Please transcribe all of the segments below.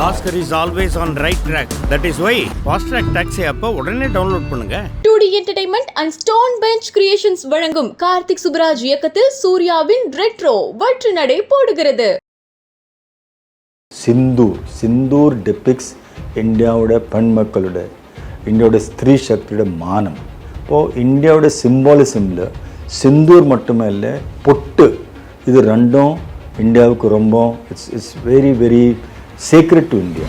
Oscar is always on right track. That is why Fast Track Taxi app உடனே download பண்ணுங்க. 2D Entertainment and Stone Bench Creations வழங்கும் கார்த்திக் சுப்ராஜ் இயக்கத்தில் சூர்யாவின் retro வெற்றி நடை போடுகிறது. சிந்தூர் depicts இந்தியாவோட பெண் மக்களோட இந்தியாவோட ஸ்திரீ சக்தியோட மானம். இப்போது இந்தியாவோட சிம்பாலிசமில் சிந்தூர் மட்டுமே இல்லை, பொட்டு, இது ரெண்டும் இந்தியாவுக்கு ரொம்ப it's very very sacred to India.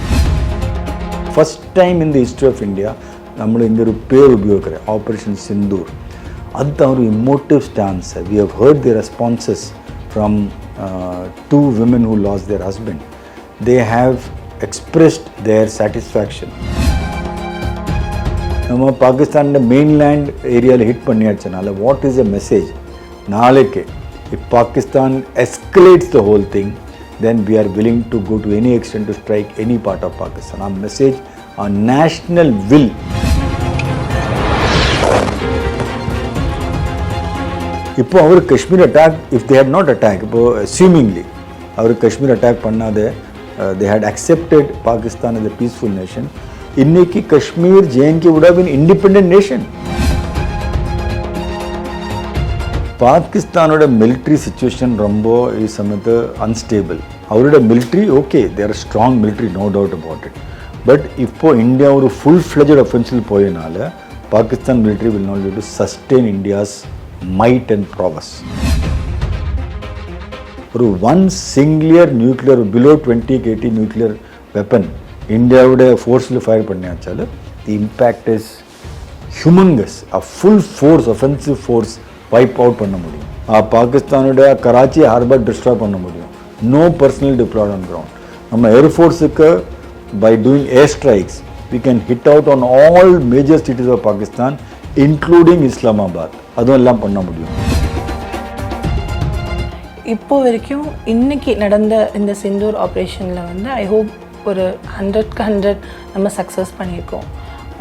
First time in the history of India, നമ്മൾ இந்த ഒരു പേര് ഉപയോഗിക്കുന്നത് ഓപ്പറേഷൻ സിന്ദൂർ. അത് ഒരു emotive stance. We have heard the responses from two women who lost their husband. They have expressed their satisfaction. நம்ம பாகிஸ்தானில் mainland ஏரியாவில் ஹிட் பண்ணியாச்சனால வாட் இஸ் a message? நாளைக்கு if Pakistan escalates the whole thing, then we are willing to go to any extent to strike any part of Pakistan. Our message, our national will. இப்போ அவர் Kashmir attack, if they had not attacked, இப்போ assumingly அவர் Kashmir attack பண்ணாத, they had accepted Pakistan as a peaceful nation, இன்னைக்கு Kashmir JNK would have been independent nation. பாகிஸ்தானோட military situation ரொம்ப ഈ സമയത്ത് അൺസ്റ്റേബിൾ. അവരുടെ military okay, they are strong military, no doubt about it. But ഇപ്പോൾ ഇന്ത്യ ഒരു ഫുൾ ഫ്ലെഡ്ജഡ് ഒഫൻസിൽ പോയതിനാൽ Pakistan military will not be able to sustain India's might and prowess. ഒരു one singular nuclear below 20 kT nuclear weapon ഇന്ത്യയുടെ ഫോഴ്സിൽ fire பண்ணியாச்சால் the impact is humongous. A full force, offensive force wipe out பண்ண முடியும். பாகிஸ்தானுடைய Karachi harbour destroy பண்ண முடியும். No personnel deployed on ground. நம்ம ஏர்ஃபோர்ஸுக்கு by doing air strikes we can hit out on all major cities of Pakistan including Islamabad. அதுவும் எல்லாம் பண்ண முடியும். இப்போ வரைக்கும் இன்னைக்கு நடந்த இந்த சிந்தூர் ஆப்ரேஷனில் வந்து ஐ ஹோப் ஒரு 100க்கு 100 நம்ம சக்ஸஸ் பண்ணியிருக்கோம்.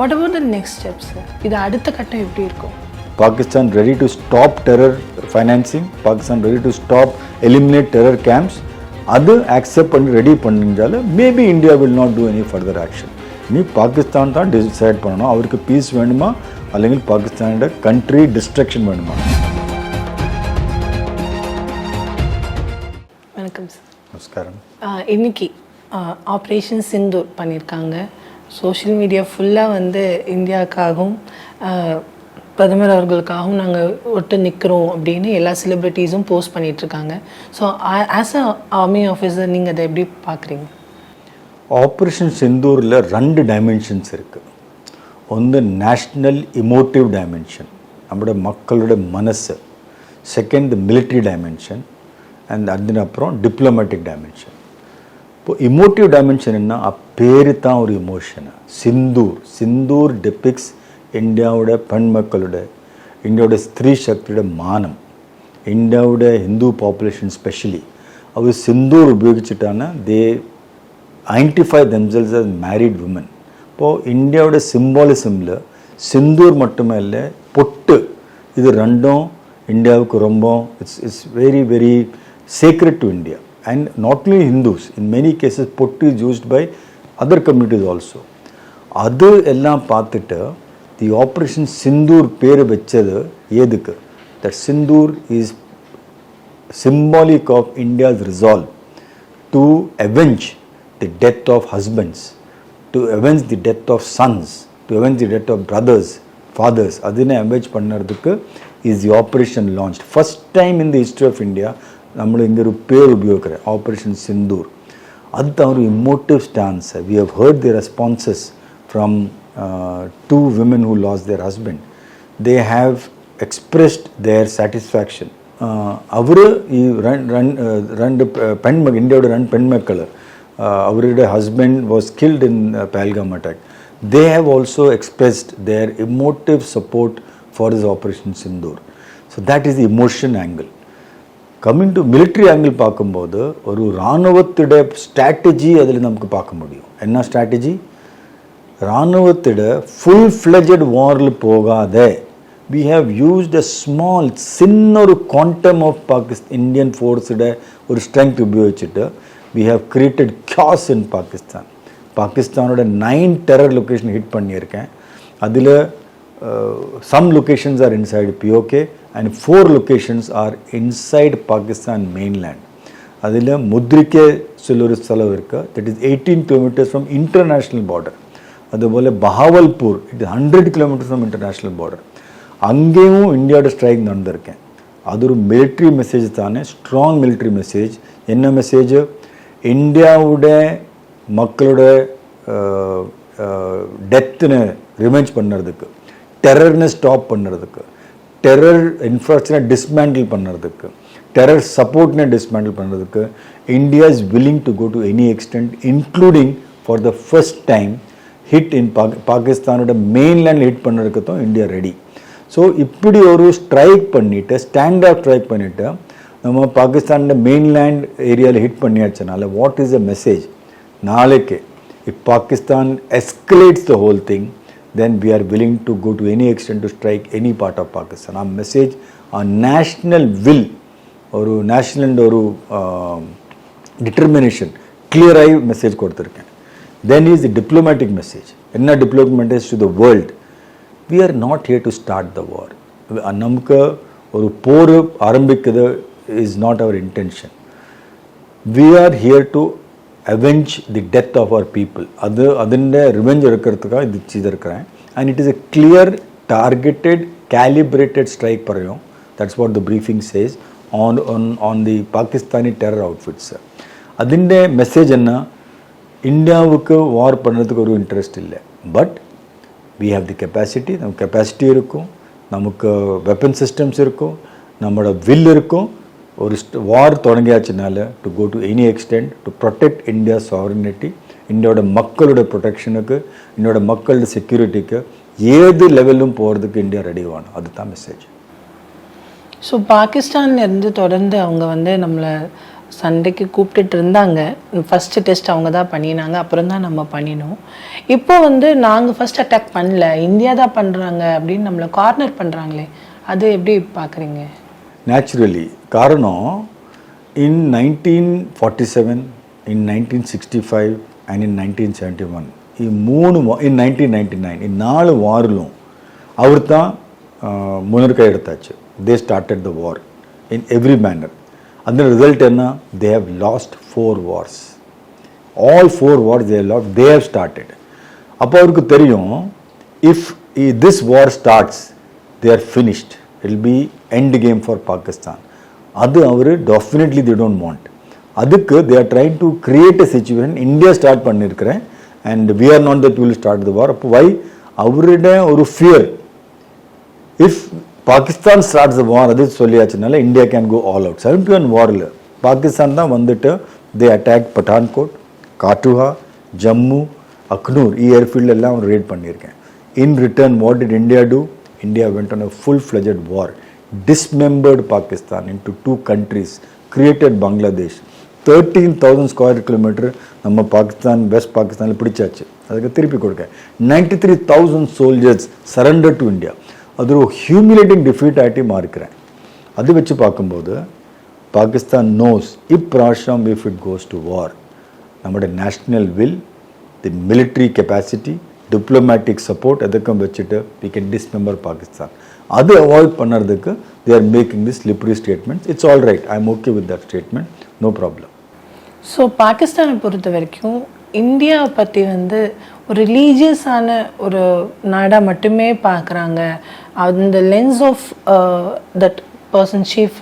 What about the next steps? இது அடுத்த கட்டம் எப்படி இருக்கும்? Pakistan ready to stop terror financing, Pakistan ready to stop, eliminate terror camps. அது accept பண்ணி ரெடி பண்ணிஞ்சால maybe India will not do any further action. இனி பாகிஸ்தான் தான் டிசைட் பண்ணணும், அவருக்கு பீஸ் வேணுமா അല്ലെങ്കിൽ பாகிஸ்தானோட கண்ட்ரி டிஸ்ட்ரக்ஷன் வேணுமா. வணக்கம் சார். நமஸ்காரம். இன்னைக்கு ஆப்ரேஷன் சிந்தூர் பண்ணியிருக்காங்க. சோஷியல் மீடியா ஃபுல்லாக வந்து இந்தியாவுக்காகவும் பிரதமர் அவர்களுக்காகவும் நாங்கள் ஒட்டு நிற்கிறோம் அப்படின்னு எல்லா செலிப்ரிட்டிஸும் போஸ்ட் பண்ணிகிட்ருக்காங்க. So as a army officer நீங்கள் அதை எப்படி பார்க்குறீங்க? ஆப்ரேஷன் சிந்தூரில் 2 டைமென்ஷன்ஸ் இருக்குது. ஒன்று நேஷ்னல் இமோட்டிவ் டைமென்ஷன், நம்மளோட மக்களோட மனசு. Second the military dimension and அதுக்கப்புறம் டிப்ளமேட்டிக் டைமென்ஷன். இப்போது இமோட்டிவ் டைமென்ஷன் என்ன, பேரு தான் ஒரு இமோஷனு. சிந்தூர் டெபிக்ஸ் இந்தியாவோட பெண் மக்களோட இந்தியாவோட ஸ்திரீ சக்தியோட மானம். இந்தியாவோட ஹிந்து பாப்புலேஷன் ஸ்பெஷலி அவர் சிந்தூர் உபயோகிச்சுட்டான்னா they identify themselves as married women. இப்போது இந்தியாவோட சிம்பாலிசமில் சிந்தூர் மட்டுமே இல்லை, பொட்டு, இது ரெண்டும் இந்தியாவுக்கு ரொம்ப it's very very sacred to India. And not only Hindus, in many cases பொட்டு is used by other communities also. அது எல்லாம் பார்த்துட்டு தி ஆப்ரேஷன் சிந்தூர் பேர் வச்சது எதுக்கு? That Sindoor is symbolic of India's resolve to avenge the death of husbands, to avenge the death of sons, to avenge the death of brothers, fathers. adine avenge pannadukku is the operation launched. First time in the history of India നമ്മൾ இந்த ഒരു പേര് ഉപയോഗിക്കുന്നത് operation Sindoor. അത് ഒരു emotive stance. We have heard the responses from two women who lost their husband. They have expressed their satisfaction. അവർ ഈ രണ്ട് ഇന്ത്യയുടെ 2 പെൺമക്കൾ, അവരുടെ husband was killed in Pahalgam attack. They have also expressed their emotive support for this operation Sindoor. So that is the emotion angle. Coming to military angle பார்க்கும்போது ஒரு இராணுவத்திட strategy அதில் நமக்கு பார்க்க முடியும். என்ன ஸ்ட்ராட்டஜி? இராணுவத்திட ஃபுல் ஃப்ளெஜ்ட் வாரில் போகாத, we have used a small சின்ன ஒரு குவாண்டம் ஆஃப் இந்தியன் ஃபோர்ஸோட ஒரு strength உபயோகிச்சுட்டு we have created chaos in Pakistan. பாகிஸ்தானோட 9 டெரர் லொக்கேஷன் ஹிட் பண்ணியிருக்கேன். அதில் some locations are inside POK and 4 locations are inside Pakistan mainland. அதில் முத்ரிக்கே சொல்லொரு ஸ்தலம் இருக்குது, that is 18 kilometers from international border. அதுபோல் Bahawalpur, it is 100 kilometers from international border. அங்கேயும் இந்தியாவோட strike நடந்திருக்கேன். அது ஒரு மிலிட்ரி மெசேஜ் தானே, ஸ்ட்ராங் மிலிட்ரி மெசேஜ். என்ன மெசேஜ்? இந்தியாவோட மக்களோட டெத்துன்னு ரிவெஞ்ச் பண்ணுறதுக்கு, டெரர்னை ஸ்டாப் பண்ணுறதுக்கு, டெரர் இன்ஃப்ராஸ்ட்ரக்சரை டிஸ்மேண்டில் பண்ணுறதுக்கு, டெரர் சப்போர்ட்னை டிஸ்மேண்டில் பண்ணுறதுக்கு India is willing to go to any extent, including for the first time hit in பாகிஸ்தானோட மெயின்லேண்ட் ஹிட் பண்ணுறதுக்கு தான் இந்தியா ரெடி. ஸோ இப்படி ஒரு ஸ்ட்ரைக் பண்ணிவிட்டு, ஸ்டாண்ட் ஆஃப் ஸ்ட்ரைக் பண்ணிவிட்டு நம்ம பாகிஸ்தானோட மெயின்லேண்ட் ஏரியாவில் ஹிட் பண்ணியாச்சனால வாட் இஸ் த மெசேஜ்? நாளைக்கு if Pakistan escalates the whole thing, then we are willing to go to any extent to strike any part of Pakistan. Our message, our national will, or national and determination, clear eye message கொடுத்திருக்கேன். Then is the diplomatic message. என்ன diplomatic message to the world? We are not here to start the war. நமக்கு ஒரு போர் ஆரம்பிக்கிறது is not our intention. We are here to avenge the death of our people. അതിൻ്റെ revenge എടുக்கிறதுக்காக ഇത് ചെയ്തിരിக்கிறேன். And it is a clear, targeted, calibrated strike പറയും. That's what the briefing says on the Pakistani terror outfits. അതിൻ്റെ message என்ன? இந்தியாவுக்கு war பண்ணுறதுக்கு ஒரு interest இல்லை, but we have the capacity. நமக்கு கெப்பாசிட்டி இருக்கும், நமக்கு வெப்பன் சிஸ்டம்ஸ் இருக்கும், நம்மளோட வில் இருக்கும். ஒரு வார் தொடங்கியாச்சுனால to go to any extent to protect India sovereignty, இந்தியாவோட மக்களோட ப்ரொடெக்ஷனுக்கு, இந்தியாவோட மக்களோட செக்யூரிட்டிக்கு ஏது லெவலும் போகிறதுக்கு இந்தியா ரெடி ஆகணும். அதுதான் மெசேஜ். ஸோ பாகிஸ்தான்லேருந்து தொடர்ந்து அவங்க நம்மளை சண்டைக்கு கூப்பிட்டுட்டு இருந்தாங்க. ஃபஸ்ட்டு டெஸ்ட் அவங்க தான் பண்ணினாங்க, அப்புறம் தான் நம்ம பண்ணினோம். இப்போ நாங்கள் ஃபஸ்ட் அட்டாக் பண்ணல, இந்தியா தான் பண்ணுறாங்க அப்படின்னு நம்மளை கார்னர் பண்ணுறாங்களே, அது எப்படி பார்க்குறீங்க? நேச்சுரலி காரணம், இன் 1947, இன் 1965 அண்ட் இன் 1971 இன் 1999 இந்த 4 வாரிலும் அவர் தான் முன்னெடுக்க எடுத்தாச்சு. They started the war in every manner. அந்த ரிசல்ட் என்ன? They have lost 4 wars. All 4 wars they have lost, they have started. அப்போ அவருக்கு தெரியும், if this war starts they are finished, it will be end game for Pakistan. அது அவர் definitely they don't want. அதுக்கு they are trying to create a situation. India start பண்ணியிருக்கிறேன் and we are not that we will start the war. அப்போ why? அவருடைய ஒரு fear, if Pakistan starts the war, அது சொல்லியாச்சுனால India can go all out. 71 வாரில் பாகிஸ்தான் தான் வந்துட்டு they attack Pathankot, Kathua, Jammu, Akhnoor, airfield எல்லாம் அவர் ரேட் பண்ணியிருக்கேன். In return what did India do? India went on a full-fledged war, dismembered Pakistan into 2 countries, created Bangladesh. 13,000 square kilometer நம்ம Pakistan, west பாகிஸ்தானில் பிடிச்சாச்சு, அதுக்கு திருப்பி கொடுக்க 93,000 soldiers surrendered to India. அது ஒரு ஹியூமிலேட்டிங் டிஃபீட் ஆகிட்டு மாறிக்கிறேன். அது வச்சு பார்க்கும்போது பாகிஸ்தான் நோஸ் இப்ராஷம் if it goes to war, நம்மளோட national will, the military capacity, diplomatic support எதுக்கும் வச்சுட்டு we can dismember Pakistan. அது அவாய்ட் பண்ணுறதுக்கு they are making this slippery statements. It's all right, I'm okay with that statement, no problem. So பாகிஸ்தானை பொறுத்த வரைக்கும் இந்தியாவை பற்றி ஒரு ரிலீஜியஸான ஒரு நாடாக மட்டுமே பார்க்குறாங்க. அந்த lens of that person chief,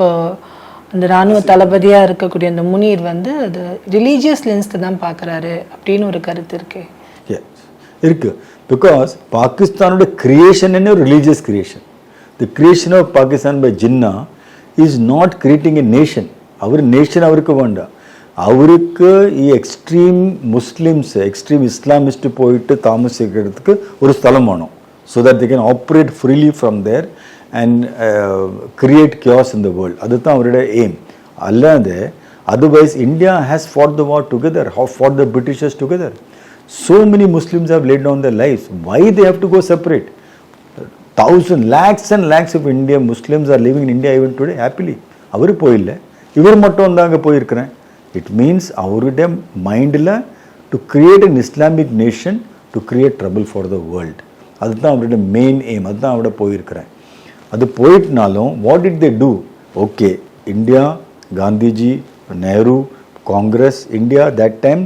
அந்த இராணுவ தளபதியாக இருக்கக்கூடிய அந்த முனீர் அது ரிலீஜியஸ் லென்ஸில் தான் பார்க்குறாரு அப்படின்னு ஒரு கருத்து இருக்கு. இருக்கு. பிகாஸ் பாகிஸ்தானோட கிரியேஷன் என்ன? Religious creation. The creation of Pakistan by Jinnah is not creating a nation. அவர் நேஷன் அவருக்கு வேண்டாம். அவருக்கு எக்ஸ்ட்ரீம் முஸ்லிம்ஸ், எக்ஸ்ட்ரீம் இஸ்லாமிஸ்ட் போயிட்டு தாமசிக்கிறதுக்கு ஒரு ஸ்தலம் வேணும். So that they can operate freely from there and create chaos in the world. அதுதான் அவருடைய எய்ம். அல்லாது otherwise India has fought the war together, fought the Britishers together. So many Muslims have laid down their lives. Why they have to go separate? Lakhs and lakhs of Indian Muslims are living in India even today happily. அவர் போயில்லை, இவர் மட்டும் தாங்க போயிருக்கிறேன். It means அவருடைய மைண்டில் to to create an Islamic nation to create trouble for the world. அதுதான் அவரோட மெயின் எய்ம். அதுதான் அவரோட போயிருக்கிறேன். அது போயிட்டுனாலும் what did they do? Okay, India, Gandhiji, Nehru, Congress, India that time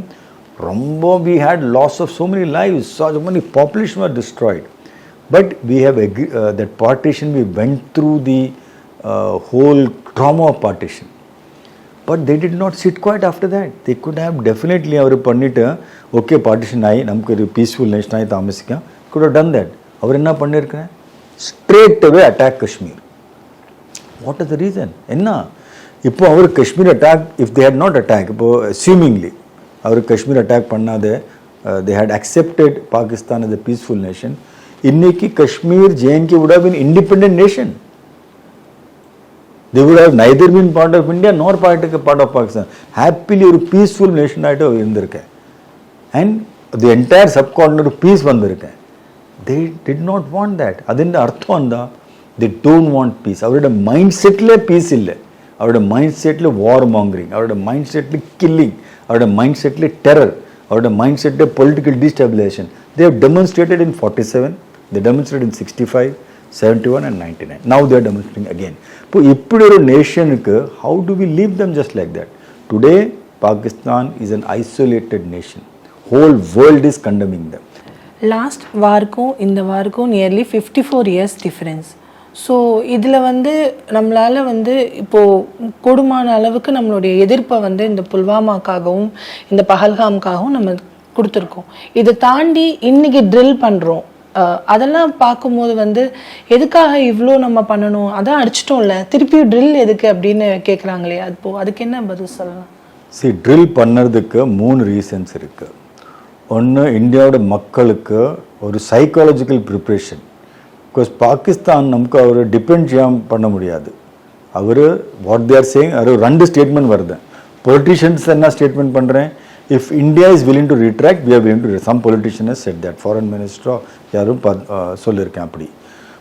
ரொம்ப we had loss of so many lives, so many population were destroyed. But we have that partition, we went through the whole trauma of partition. But they did not sit quiet after that. They could have definitely அவர் பண்ணிட்டு okay partition ஆகி நமக்கு ஒரு peaceful nation ஆகி தாமசிக்க could have done that. அவர் என்ன பண்ணியிருக்கிறேன்? straight away attack Kashmir. What is the reason? என்ன இப்போ அவர் Kashmir attack, if they had not attack, இப்போ அஸ்யூமிங்லி அவர் காஷ்மீர் அட்டாக் பண்ணாத, they had accepted Pakistan as a peaceful nation, இன்னைக்கு Kashmir JNK would have been independent nation. They would have neither been part of India nor part of Pakistan. Happily ஒரு peaceful nation ஆகிட்டு இருந்திருக்கேன். And the entire subcontinent peace வந்திருக்கேன். They did not want that. அதிൻ്റെ அர்த்தம் வந்தா they don't want peace. அவரோட mind settle peace இல்லை. அவரோட mind settle war mongering, அவரோட மைண்ட் செட்டில் கில்லிங், அவரோட மைண்ட் செட்டில் டெரர், அவரோட mind settle political destabilisation. They have demonstrated in 47, they demonstrated in 65, 71 and 99. Now they are demonstrating again. இப்போ இப்படி ஒரு நேஷனுக்கு how do we leave them just like that? Today Pakistan is an isolated nation. Whole world is condemning them. Last வார்க்கும் இந்த வார்க்கும் nearly 54 years difference. So இதில் வந்து நம்மளால் வந்து இப்போது கூடுமான அளவுக்கு நம்மளுடைய எதிர்ப்பை வந்து இந்த புல்வாமாக்காகவும் இந்த பஹல்காம்காகவும் நம்ம கொடுத்துருக்கோம். இதை தாண்டி இன்றைக்கி ட்ரில் பண்ணுறோம். அதெல்லாம் பார்க்கும்போது வந்து எதுக்காக இவ்வளோ நம்ம பண்ணணும், அதான் அடிச்சிட்டோம்ல, திருப்பி ட்ரில் எதுக்கு அப்படின்னு கேட்குறாங்களே, அதுக்கு என்ன பதில் சொல்லலாம்? சரி, ட்ரில் பண்ணுறதுக்கு 3 ரீசன்ஸ் இருக்குது. ஒன்று, இந்தியாவோட மக்களுக்கு ஒரு சைக்காலஜிக்கல் ப்ரிப்ரேஷன். பிகாஸ் பாகிஸ்தான் நமக்கு அவர் டிபெண்ட் பண்ண முடியாது. அவர் வாட் தே ஆர் சேயிங், அவர் 2 ஸ்டேட்மெண்ட் வருது. பொலிட்டிஷியன்ஸ் என்ன ஸ்டேட்மெண்ட் பண்ணுறேன், if India is willing to retract we are willing to, some politician has said that, foreign மினிஸ்டரோ யாரும் சொல்லியிருக்கேன் அப்படி.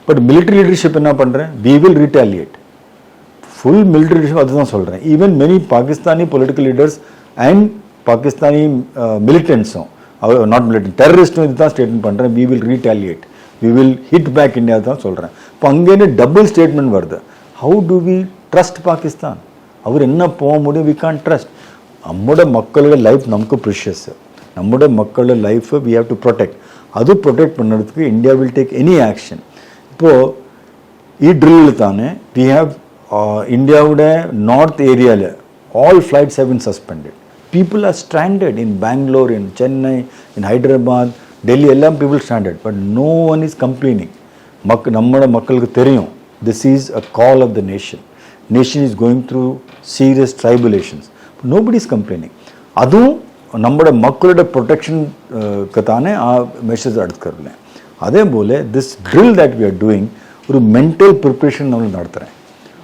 பட் மிலிட்ரி லீடர்ஷிப் என்ன பண்ணுறேன், we will retaliate. Full military leadership அதுதான் சொல்கிறேன். Even many Pakistani political leaders and Pakistani மிலிட்டன்ஸும், நாட் மிலிட்டன்ட், டெரரிஸ்ட்டும் இதுதான் ஸ்டேட்மெண்ட் பண்ணுறேன், we will retaliate, we will hit back India தான் சொல்கிறேன். இப்போ அங்கேருந்து டபுள் ஸ்டேட்மெண்ட் வருது. How do we trust Pakistan? அவர் என்ன போக முடியும்? We can't trust. நம்மளோட மக்களோட லைஃப் நமக்கு ப்ரிஷியஸ். நம்மளோட மக்களோட லைஃப்பை வி ஹேவ் டு ப்ரொடெக்ட். அது ப்ரொடெக்ட் பண்ணுறதுக்கு India will take any action. இப்போது ഈ ட்ரில்லில் தானே வி ஹேவ் இந்தியாவோட நார்த் ஏரியாவில் all flights have been suspended. People are stranded in Bangalore, in Chennai, in Hyderabad, Delhi, எல்லாம் people stranded. But no one is complaining. நம்மளோட மக்களுக்கு தெரியும் this is a call of the nation. Nation is going through serious tribulations. Nobody is complaining. அதுவும் நம்மளோட மக்களோட ப்ரொடெக்ஷனுக்கு தானே measures எடுத்துக்கிறேன். அதே போல் this drill that we are doing ஒரு மென்டல் ப்ரிப்ரேஷன் நம்ம நடத்துகிறேன்.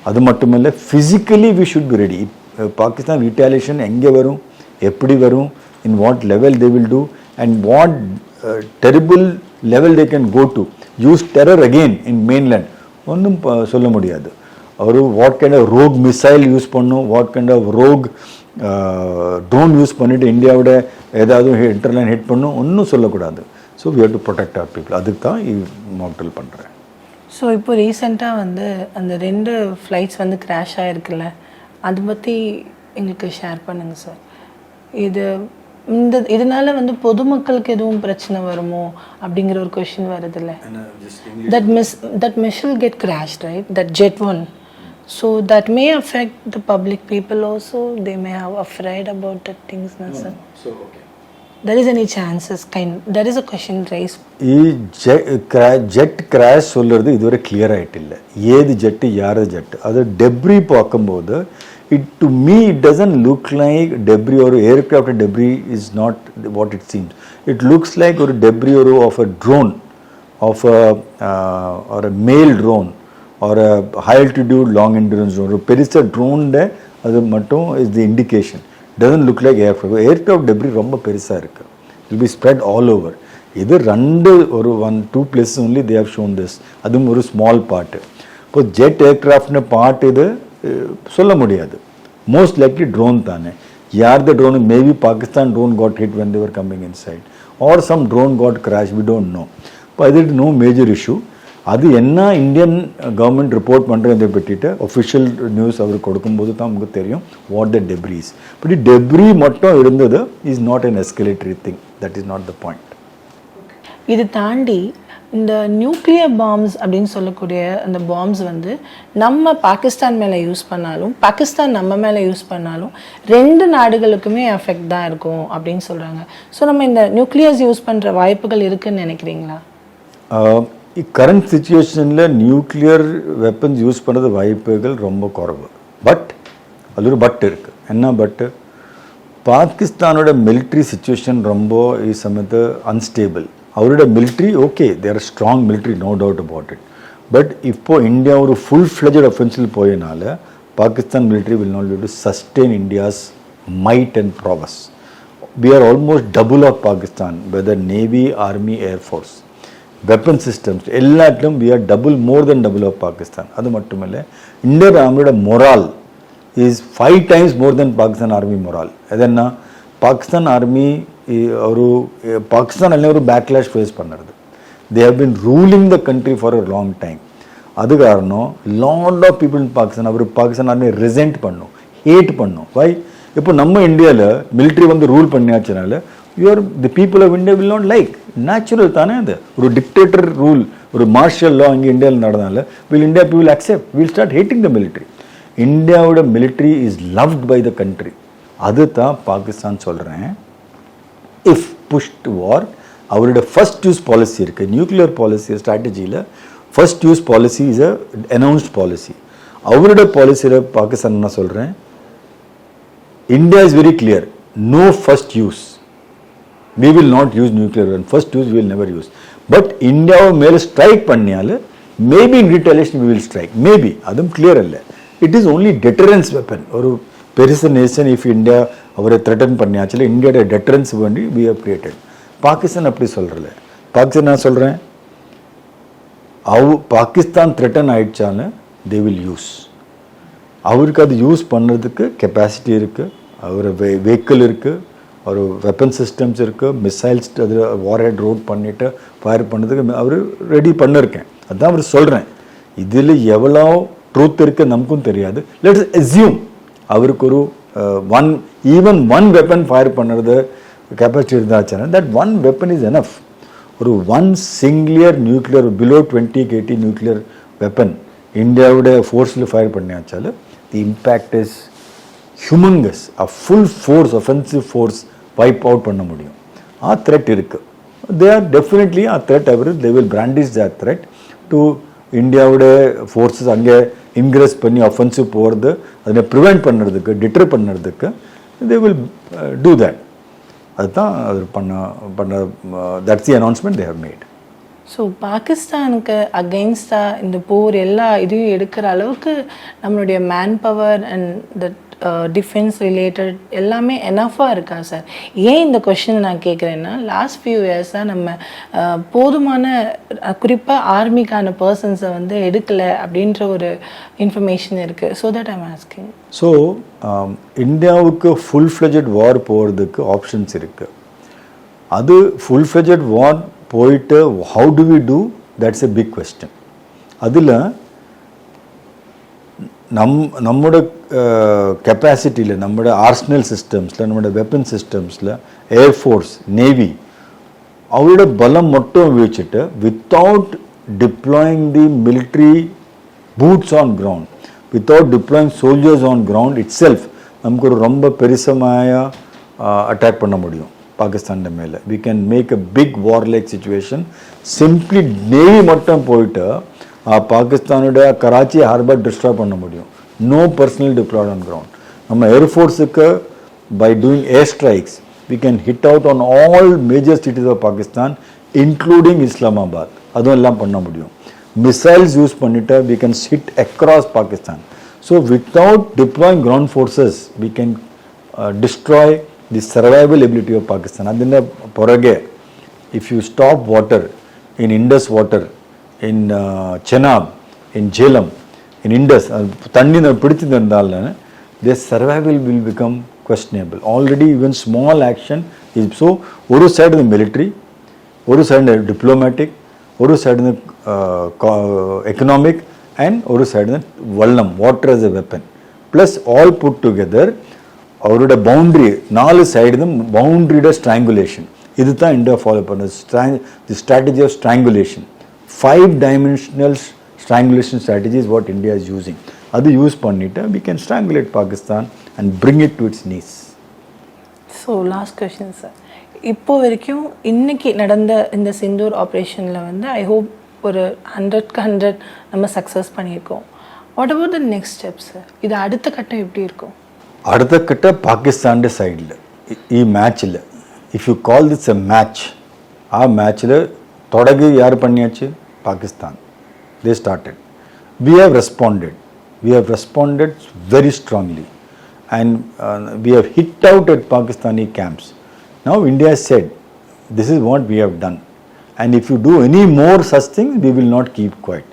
அது மட்டுமில்லை, physically we should be ready. Pakistan retaliation எங்கே வரும், எப்படி வரும், in what level they will do and what terrible level they can go to use terror again in mainland ஒன்றும் சொல்ல முடியாது. அவர் what kind of rogue missile use பண்ணும், what kind of rogue drone use பண்ணிவிட்டு இந்தியாவோட ஏதாவது interline hit பண்ணும், ஒன்றும் சொல்லக்கூடாது. So we have to protect our people. அதுக்கு தான் மாடல் பண்ணுறேன். ஸோ இப்போ ரீசெண்டாக வந்து அந்த 2 ஃப்ளைட்ஸ் வந்து கிராஷ் ஆகிருக்குல்ல, அதை பற்றி எங்களுக்கு ஷேர் பண்ணுங்கள் சார். இதனால வந்து பொதுமக்களுக்கு எதுவும் பிரச்சனை வருமோ அப்படிங்கிற ஒரு கொஷின் வருதுல்ல. that missile get crashed, right? That jet one. So that may affect the public people also. They may have afraid about that things, sir. So okay. There is any chances there is a question raised. ഈ jet crash சொல்றது இதுவரை clear ஆயிட்டில்லை. ஏது jet யாரு jet, அது debris பார்க்கும்போது to me it doesn't look like debris or aircraft debris is not what it seems. It looks like a debris or of a drone, of a or a male drone or a high altitude long endurance drone. Perisa drone de adu mattum is the indication. Doesn't look like aircraft. Aircraft debris romba perisa irukku. It will be spread all over. Either rendu or 1-2 places only they have shown this. Adum oru small part. Ipo jet aircraft na part idu சொல்ல முடியாது. Most likely drone தானே. yaar the drone, maybe Pakistan drone got hit when they were coming inside, or some drone got crashed, we don't know. But there is no major issue. அது என்ன Indian government report பண்ணுறதை பற்றிட்டு official news அவர் கொடுக்கும்போது தான் நமக்கு தெரியும் what the debris. இப்படி debris மட்டும் இருந்தது is not an எஸ்கலேட்டரி thing, that is not the point. இது தாண்டி இந்த நியூக்ளியர் பாம்ஸ் அப்படின்னு சொல்லக்கூடிய அந்த பாம்ஸ் வந்து நம்ம பாகிஸ்தான் மேலே யூஸ் பண்ணாலும் பாகிஸ்தான் நம்ம மேலே யூஸ் பண்ணாலும் ரெண்டு நாடுகளுக்குமே எஃபெக்ட் தான் இருக்கும் அப்படின்னு சொல்கிறாங்க. ஸோ நம்ம இந்த நியூக்ளியர்ஸ் யூஸ் பண்ணுற வாய்ப்புகள் இருக்குன்னு நினைக்கிறீங்களா? கரண்ட் சுச்சுவேஷனில் நியூக்ளியர் வெப்பன்ஸ் யூஸ் பண்ணுறது வாய்ப்புகள் ரொம்ப குறைவு. பட் அது ஒரு பட் இருக்குது. என்ன பட்டு? பாகிஸ்தானோட மிலிட்ரி சுச்சுவேஷன் ரொம்ப ಈ சமயத்து அன்ஸ்டேபிள். அவரோட military okay, there are strong military, no doubt about it. But இப்போ இந்தியா ஒரு ஃபுல் ஃப்ளெஜட் ஒஃபென்சிவ் போயனால Pakistan military will not be able to sustain India's might and prowess. We are almost double of Pakistan, whether navy, army, air force, weapon systems எல்லாத்திலும் we are double, more than double of Pakistan. அது மட்டும் இல்லை, Indian ஆர்மியோட morale is 5 times more than Pakistan army morale. எதுன்னா Pakistan army ஒரு பாகிஸ்தான் எல்லாம் ஒரு backlash face பண்ணுறது. They have been ruling the country for a long time. அது காரணம் lot of people in Pakistan அவர் பாகிஸ்தான் ஆர்மி ரெசென்ட் பண்ணும், ஹேட் பண்ணும். வை? இப்போ நம்ம இந்தியாவில் மிலிட்ரி வந்து ரூல் பண்ணியாச்சுனால the people of India will not like. Natural தானே அது. ஒரு டிக்டேட்டர் ரூல், ஒரு மார்ஷல் லா இங்கே இந்தியாவில் நடந்தால will India people accept, will start hating the military. இந்தியாவோட military is loved by the country. அது தான் பாகிஸ்தான் சொல்கிறேன். இஃப் புஷ் டு வார், அவரோட ஃபர்ஸ்ட் யூஸ் பாலிசி இருக்குது. நியூக்ளியர் பாலிசி ஸ்ட்ராட்டஜியில் first use policy is a announced policy. அவரோட பாலிசியில் பாகிஸ்தான் என்ன சொல்கிறேன், India is very clear, no first use. We will not use nuclear weapon. First use we will never use. But India மேலே strike பண்ணியால் maybe in retaliation we will strike. Maybe. அதுவும் clear இல்லை. It is only deterrence weapon. ஒரு பெருசு nation if India அவரை threaten பண்ணியாச்சில் இந்தியாவோட deterrence வேண்டி we have created. Pakistan அப்படி சொல்கிறல. பாகிஸ்தான் நான் சொல்கிறேன், Pakistan threaten ஆயிடுச்சாலும் they will use. அவருக்கு அது யூஸ் பண்ணுறதுக்கு கெப்பாசிட்டி இருக்குது, அவர் வெஹிக்கிள் இருக்குது, ஒரு வெப்பன் சிஸ்டம்ஸ் இருக்குது, மிசைல்ஸ் அது வார்ஹெட் ரோட் பண்ணிவிட்டு ஃபயர் பண்ணதுக்கு அவர் ரெடி பண்ணியிருக்கேன். அதுதான் அவர் சொல்கிறேன். இதில் எவ்வளோ ட்ரூத் இருக்குது நமக்கும் தெரியாது. லெட்ஸ் அஸ்யூம் அவருக்கு ஒரு ஈவன் ஒன் வெப்பன் ஃபயர் பண்ணுறது கெப்பாசிட்டி இருந்தாச்சுன்னா that one weapon is enough. ஒரு one singular nuclear below 20 kT nuclear weapon இந்தியாவோட ஃபோர்ஸில் ஃபயர் பண்ணியாச்சாலும் the impact is humongous. A full force, offensive force wipe out பண்ண முடியும். ஆ த்ரெட் இருக்குது. They are definitely a threat. அவர் they will brandish that threat to இந்தியாவோட forces அங்கே increase பண்ணி ஒஃபென்சிவ் போகிறது, அதை ப்ரிவெண்ட் பண்ணுறதுக்கு, டிட்டர் பண்ணுறதுக்கு தே வில் டூ தட். அதுதான் அது பண்ண that's the announcement they have made. So பாகிஸ்தானுக்கு அகெயின்ஸ்டாக இந்த போர் எல்லா இதையும் எடுக்கிற அளவுக்கு நம்மளுடைய man power and that defence related எல்லாமே எனஃபாக இருக்கா சார்? ஏன் இந்த கொஷினை நான் கேட்குறேன்னா, லாஸ்ட் ஃபியூ இயர்ஸாக நம்ம போதுமான குறிப்பாக ஆர்மிக்கான பர்சன்ஸை வந்து எடுக்கலை அப்படின்ற ஒரு இன்ஃபர்மேஷன் இருக்குது. So that I'm asking. So இந்தியாவுக்கு ஃபுல் ஃப்ளெஜட் வார் போகிறதுக்கு ஆப்ஷன்ஸ் இருக்குது. அது ஃபுல் ஃப்ளெஜட் வார் போயிட்டு how do we do, that's a big question. அதில் நம்மளோட கெப்பாசிட்டியில், நம்மளோட ஆர்ஸ்னல் சிஸ்டம்ஸில், நம்மளோட வெப்பன் சிஸ்டம்ஸில், ஏர்ஃபோர்ஸ், நேவி அவரோட பலம் மட்டும் வச்சுட்டு without deploying the military boots on ground, without deploying soldiers on ground itself நமக்கு ஒரு ரொம்ப பெருசமாக அட்டாக் பண்ண முடியும் பாகிஸ்தான் மேலே. We can make a big war like situation. Simply navy மட்டும் போயிட்டு பாகிஸ்தானோட கராச்சி ஹார்பர் டிஸ்ட்ராய் பண்ண முடியும். No personnel deployed on ground. நம்ம ஏர்ஃபோர்ஸுக்கு by doing air strikes we can hit out on all major cities of Pakistan including Islamabad. அதுவும் எல்லாம் பண்ண முடியும். மிசைல்ஸ் யூஸ் பண்ணிவிட்டு we can hit across Pakistan. So without deploying ground forces we can destroy the survival ability of Pakistan. அதில் பிறகு if you stop water in Indus water, in Chenab, in Jhelum, in Indus, தண்ணி பிடிச்சிருந்தாலும் their survival will become questionable. Already even small action is so. One side the military, one side the diplomatic, one side the economic, and one side the vallam, water as a weapon. Plus all put together, அவரோட boundary 4 side தான் பவுண்ட்ரியோட strangulation. இது தான் India follow பண்ணுறது, the strategy of strangulation. 5 dimensional strangulation strategy is what India is using. அது use பண்ணிட்டு we can strangulate Pakistan and bring it to its knees. So last question sir, இப்போ வரைக்கும் இன்னைக்கு நடந்த இந்த சிந்தூர் ஆப்ரேஷனில் வந்து ஐ ஹோப் ஒரு 100க்கு 100 நம்ம சக்ஸஸ் பண்ணியிருக்கோம். What about the next steps sir? இது அடுத்த கட்டம் எப்படி இருக்கும்? அடுத்த கட்ட பாகிஸ்தானுடைய சைடில் ಈ மேட்சில் if you call this a match, ஆ மேட்சில் தொடங்கி யார் பண்ணியாச்சு? Pakistan. They started. we have responded very strongly and we have hit out at Pakistani camps. Now India said this is what we have done, and if you do any more such things we will not keep quiet.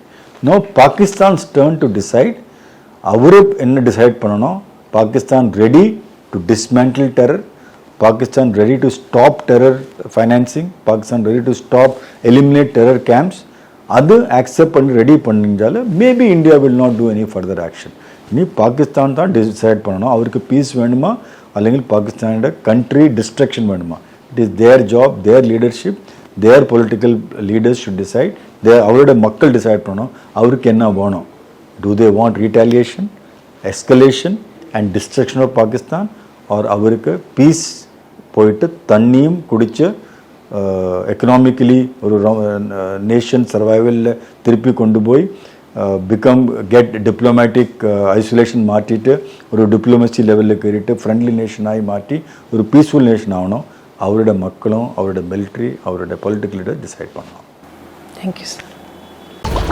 Now Pakistan's turn to decide. அவரு என்ன decide பண்ணணும்? Pakistan ready to dismantle terror, Pakistan ready to stop terror financing, Pakistan ready to stop, eliminate terror camps. அது accept பண்ணி ready பண்ணிஞ்சால maybe India will not do any further action. இனி பாகிஸ்தான் தான் decide பண்ணணும் அவருக்கு பீஸ் வேணுமா അല്ലെങ്കിൽ பாகிஸ்தானோட கண்ட்ரி டிஸ்ட்ரக்ஷன் வேணுமா. It is their job, their leadership, their political leaders should decide. அவரோட மக்கள் டிசைட் பண்ணணும் அவருக்கு என்ன வேணும். Do they want retaliation, escalation and destruction of Pakistan, or அவருக்கு பீஸ் போயிட்டு தண்ணியும் குடிச்சு எக்கனாமிக்கலி ஒரு நேஷன் சர்வைவலில் திருப்பி கொண்டு போய் கெட் டிப்ளமேட்டிக் ஐசோலேஷன் மாற்றிட்டு ஒரு டிப்ளமசி லெவலில் கேறிட்டு ஃப்ரெண்ட்லி நேஷனாகி மாற்றி ஒரு பீஸ்ஃபுல் நேஷன் ஆகணும். அவரோட மக்களும் அவரோட மிலிட்ரி அவரோட பொலிட்டிக்கல் லீடர் டிசைட் பண்ணணும். Thank you sir.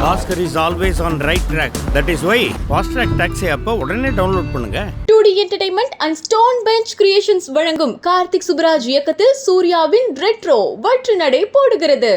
Oscar is always on right track. That is why fast track taxi app உடனே டவுன்லோட் பண்ணுங்க. 2D Entertainment and Stone Bench Creations வழங்கும் கார்த்திக் சுப்ராஜ் இயக்கத்தில் சூர்யாவின் ரெட்ரோ வெற்றி நடை போடுகிறது.